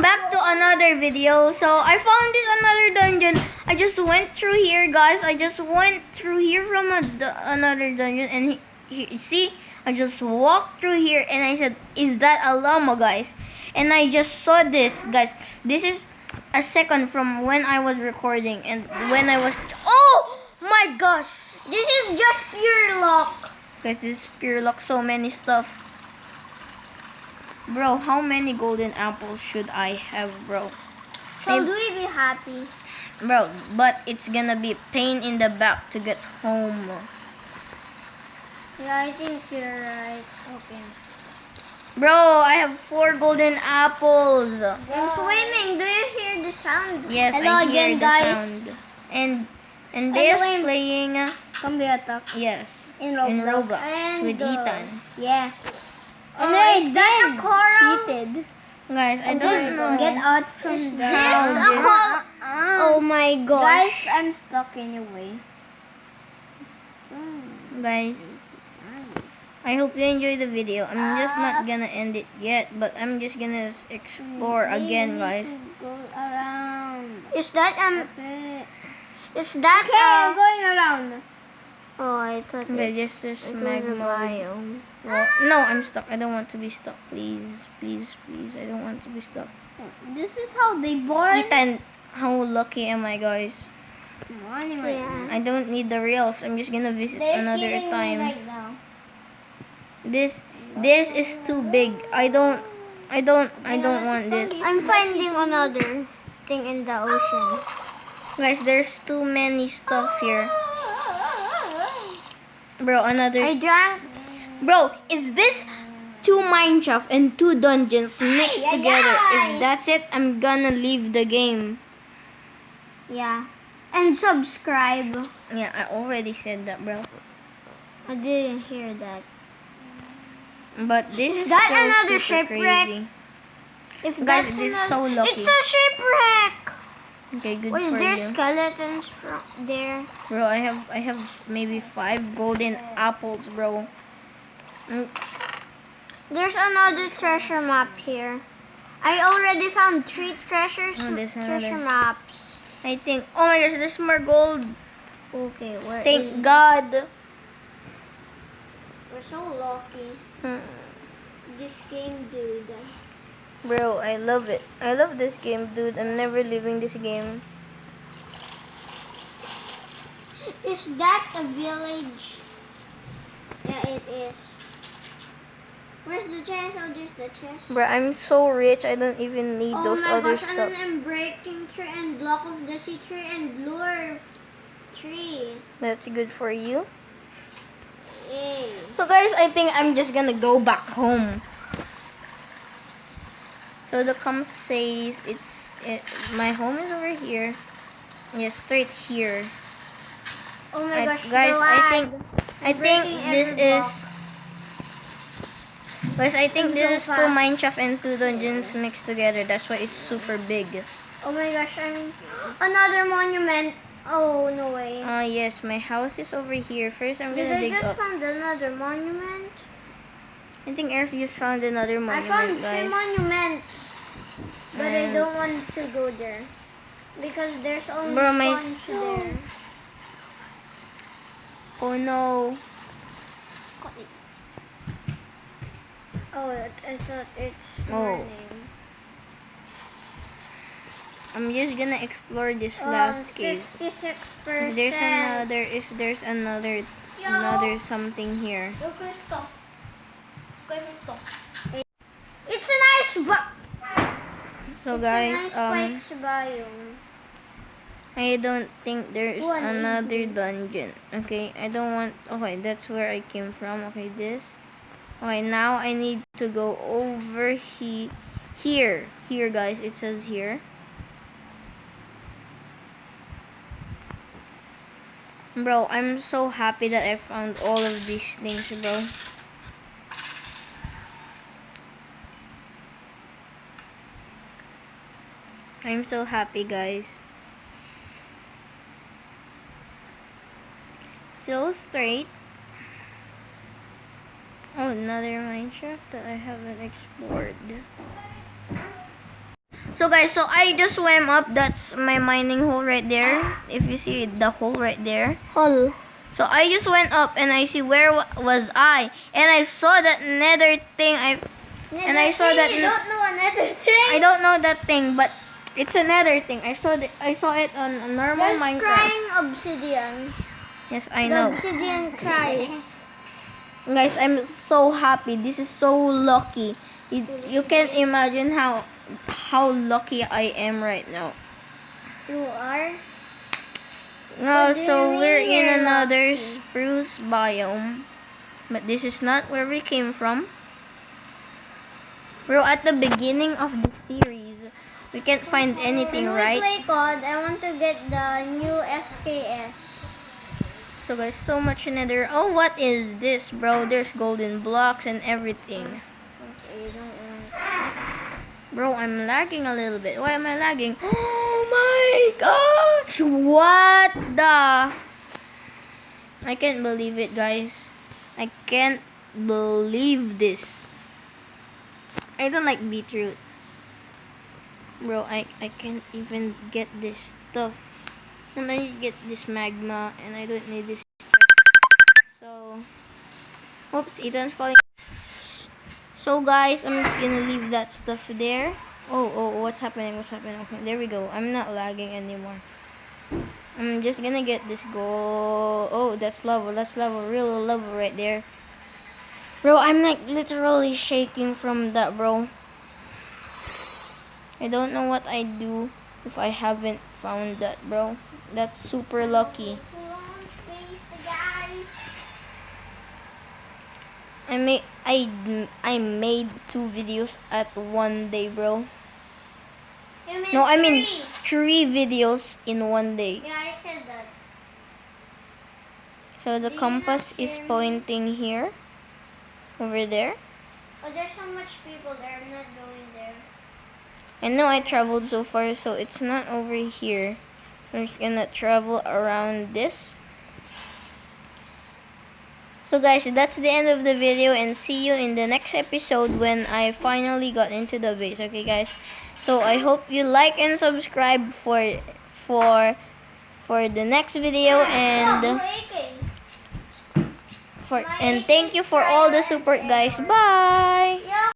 welcome back to another video. So I found this another dungeon. I just went through here, guys. I just went through here from another dungeon, and see, I just walked through here, and I said, "Is that a llama, guys?" And I just saw this, guys. This is a second from when I was recording, and when I was. Oh my gosh! This is just pure luck, guys. This is pure luck. So many stuff. Bro, how many golden apples should I have, bro? Should we be happy? Bro, but it's gonna be pain in the back to get home. Yeah, I think you're right. Okay. Bro, I have 4 golden apples. I'm swimming. Do you hear the sound? Yes, Hello I hear again, the guys. sound. And they're Anyway, playing Zombie attack. yes, In Roblox. Roblox with Ethan. Yeah. Oh, And is that a coral? Cheated. Guys, I don't know. Get out from Is there. this a coral? Oh my gosh. Guys, I'm stuck anyway. Guys, I hope you enjoy the video. I'm just not gonna end it yet, but I'm just gonna explore again, guys. Go around. Is that Is that I'm going around. Oh, I thought there's it mag was a mode. biome. Well, no, I'm stuck. I don't want to be stuck. Please, please, please. I don't want to be stuck. This is how they born. Ethan, how lucky am I, guys? Anyway, I don't need the rails. I'm just gonna visit they're another killing me time. right now. This is too big. I don't want this. I'm finding another thing in the ocean. Guys, there's too many stuff here. Bro, another. I drank. Bro, is this 2 mine shaft and 2 dungeons mixed Ay, ay, together? ay. If that's it, I'm gonna leave the game. Yeah. And subscribe. Yeah, I already said that, bro. I didn't hear that. But this Is is that still another super shipwreck? crazy. If Guys, that's this is another- so lucky. It's a shipwreck. Okay, good Wait, for there's you. skeletons from there. Bro, I have maybe 5 golden apples, bro. There's another treasure map here. I already found 3 treasure Oh, there's treasure another. maps. I think, oh my gosh, there's more gold. Okay, where Thank God. We're so lucky. This game, dude. Bro, I love it. I love this game, dude. I'm never leaving this game. Is that a village? Yeah, it is. Where's the chest? Oh, there's the chest. Bro, I'm so rich. I don't even need Oh those my other gosh, stuff. and then breaking tree and block of the sea tree and lure tree. That's good for you. Yay. So guys, I think I'm just gonna go back home. So the comp says my home is over here. Yeah, straight here. Oh my gosh, Guys, the I lag. think breaking this every is. block. Guys, I think I'm this so is 2 fast. mineshaft and 2 dungeons mixed together. That's why it's super big. Oh my gosh, I'm another monument. Oh no way. Yes, my house is over here. First, I'm Did gonna I dig just up. found another monument? I think Earth just found another I monument, found 3 guys. monuments, but I And- don't want to go there because there's only Bro, my sponge there. Oh no. Oh, I thought it's Oh. morning. I'm just gonna explore this last cave. 56%. If there's another something here. Yo, Christoph. It's a nice So it's guys, a nice spikes biome. I don't think there's One another easy. dungeon. Okay, I don't want. Okay, that's where I came from. Okay, this. Okay, now I need to go over here. Here, guys. It says here. Bro, I'm so happy that I found all of these things, bro. I'm so happy, guys. Still straight. Oh, another mineshaft that I haven't explored. So guys, so I just swam up. That's my mining hole right there. If you see the hole right there. Hole. So I just went up and I see where was I, and I saw that nether thing. And I saw that. You don't know another thing. I don't know that thing, but it's another thing. I saw it on a normal There's Minecraft. crying obsidian. Yes, I The know. obsidian cries. Guys, I'm so happy. This is so lucky. You can't imagine how lucky I am right now. You are. Oh, What do so you we're mean in you're another lucky? spruce biome. But this is not where we came from. Bro, at the beginning of the series, we can't find anything, When right? we play COD, I want to get the new SKS. So guys, so much nether. Oh, what is this, bro? There's golden blocks and everything. Okay, you don't want. Bro, I'm lagging a little bit. Why am I lagging? Oh my gosh! What the? I can't believe it, guys. I can't believe this. I don't like beetroot. Bro, I can't even get this stuff. And I get this magma, and I don't need this. So, oops, Ethan's calling. So guys, I'm just gonna leave that stuff there. Oh, what's happening? What's happening? Okay, there we go. I'm not lagging anymore. I'm just gonna get this gold. Oh, that's lava. That's lava. Real lava right there. Bro, I'm like literally shaking from that, bro. I don't know what I'd do if I haven't found that, bro. That's super lucky. Launch base, guys. I made 2 videos at one day, bro. You mean No, I mean three. 3 videos in one day. Yeah, I said that. So the Do you compass not is hear me? pointing here. Over there. Oh, there's so much people there. I'm not going there. I know I traveled so far, so it's not over here. I'm just gonna travel around this. So guys, that's the end of the video, and see you in the next episode when I finally got into the base. Okay guys, so I hope you like and subscribe for the next video, and thank you for all the support, guys. Bye. Yeah.